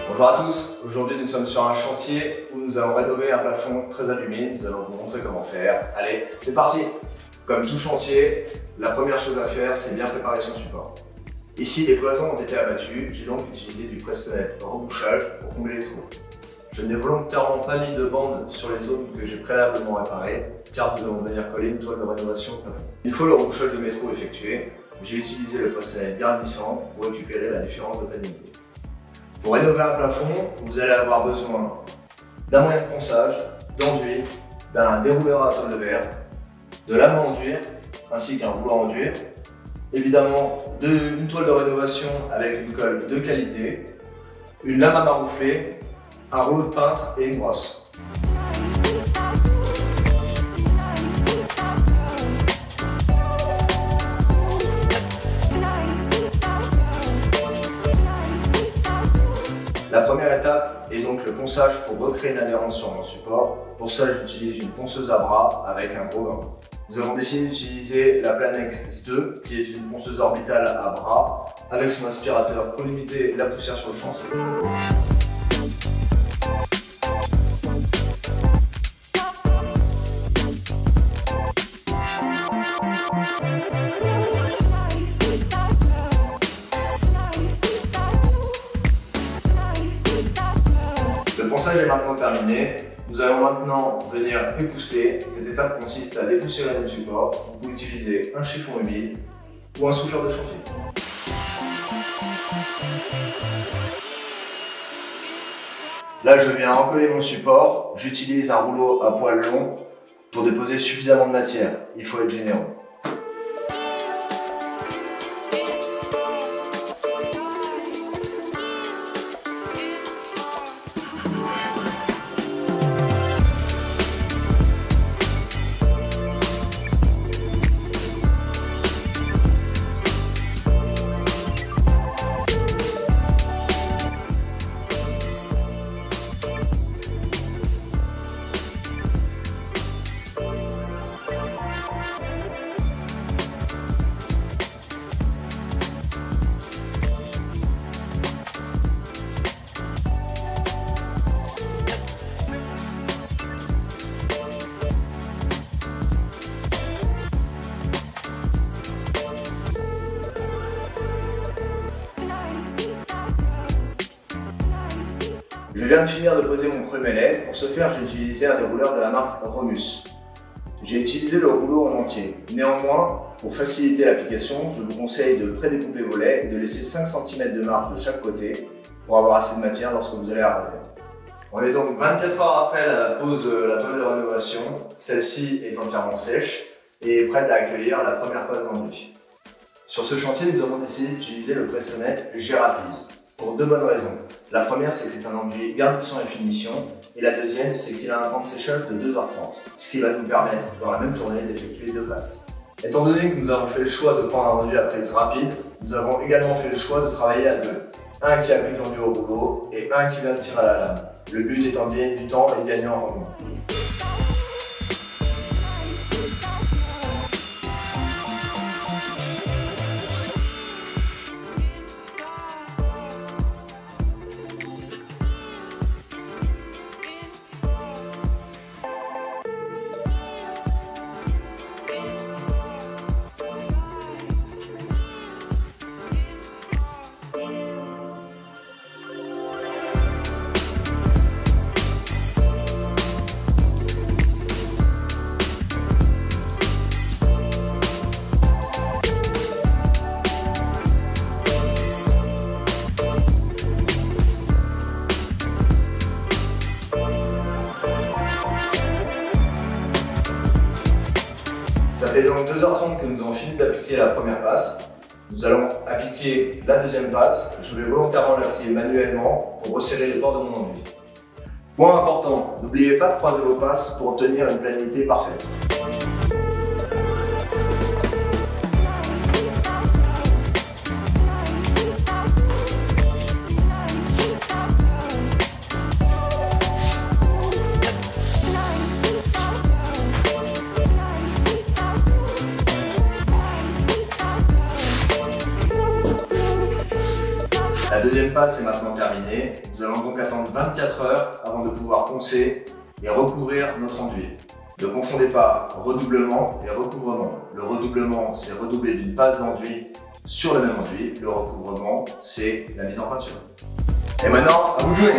Bonjour à tous, aujourd'hui nous sommes sur un chantier où nous allons rénover un plafond très allumé, nous allons vous montrer comment faire. Allez, c'est parti! Comme tout chantier, la première chose à faire c'est bien préparer son support. Ici les cloisons ont été abattues, j'ai donc utilisé du presse-fenêtre rebouchage pour combler les trous. Je n'ai volontairement pas mis de bande sur les zones que j'ai préalablement réparées, car nous allons venir coller une toile de rénovation au plafond. Une fois le rebouchage de mes trous effectué, j'ai utilisé le presse-fenêtre garnissant pour récupérer la différence de pénibilité. Pour rénover un plafond, vous allez avoir besoin d'un moyen de ponçage, d'enduit, d'un dérouleur à toile de verre, de lames à enduire, ainsi qu'un rouleau à enduire, évidemment une toile de rénovation avec une colle de qualité, une lame à maroufler, un rouleau de peintre et une brosse. La première étape est donc le ponçage pour recréer une adhérence sur mon support. Pour ça, j'utilise une ponceuse à bras avec un gros gant. Nous avons décidé d'utiliser la Planex 2, qui est une ponceuse orbitale à bras, avec son aspirateur pour limiter la poussière sur le chantier. Le ponçage est maintenant terminé. Nous allons maintenant venir épousseter. Cette étape consiste à dépoussiérer notre support. Vous pouvez utiliser un chiffon humide ou un souffleur de chantier. Là, je viens recoller mon support. J'utilise un rouleau à poil long pour déposer suffisamment de matière. Il faut être généreux. Je viens de finir de poser mon prémêlet. Pour ce faire, j'ai utilisé un dérouleur de la marque Romus. J'ai utilisé le rouleau en entier. Néanmoins, pour faciliter l'application, je vous conseille de prédécouper vos laits et de laisser 5 cm de marge de chaque côté pour avoir assez de matière lorsque vous allez arroser. On est donc 24 heures après la pose de la toile de rénovation. Celle-ci est entièrement sèche et est prête à accueillir la première phase d'enduit. Sur ce chantier, nous avons décidé d'utiliser le presse-fenêtre G-Rapide pour deux bonnes raisons. La première, c'est que c'est un enduit garnissant et finition, et la deuxième, c'est qu'il a un temps de séchage de 2h30, ce qui va nous permettre, dans la même journée, d'effectuer 2 passes. Étant donné que nous avons fait le choix de prendre un enduit à prise rapide, nous avons également fait le choix de travailler à deux. Un qui applique l'enduit au rouleau et un qui vient de tirer à la lame. Le but étant de gagner du temps et de gagner en rendement. Ça fait donc 2h30 que nous avons fini d'appliquer la première passe. Nous allons appliquer la deuxième passe. Je vais volontairement l'appliquer manuellement pour resserrer les bords de mon enduit. Point important, n'oubliez pas de croiser vos passes pour obtenir une planité parfaite. deuxième passe est maintenant terminée. Nous allons donc attendre 24 heures avant de pouvoir poncer et recouvrir notre enduit. Ne confondez pas redoublement et recouvrement. Le redoublement, c'est redoubler d'une passe d'enduit sur le même enduit. Le recouvrement, c'est la mise en peinture. Et maintenant, à vous de jouer!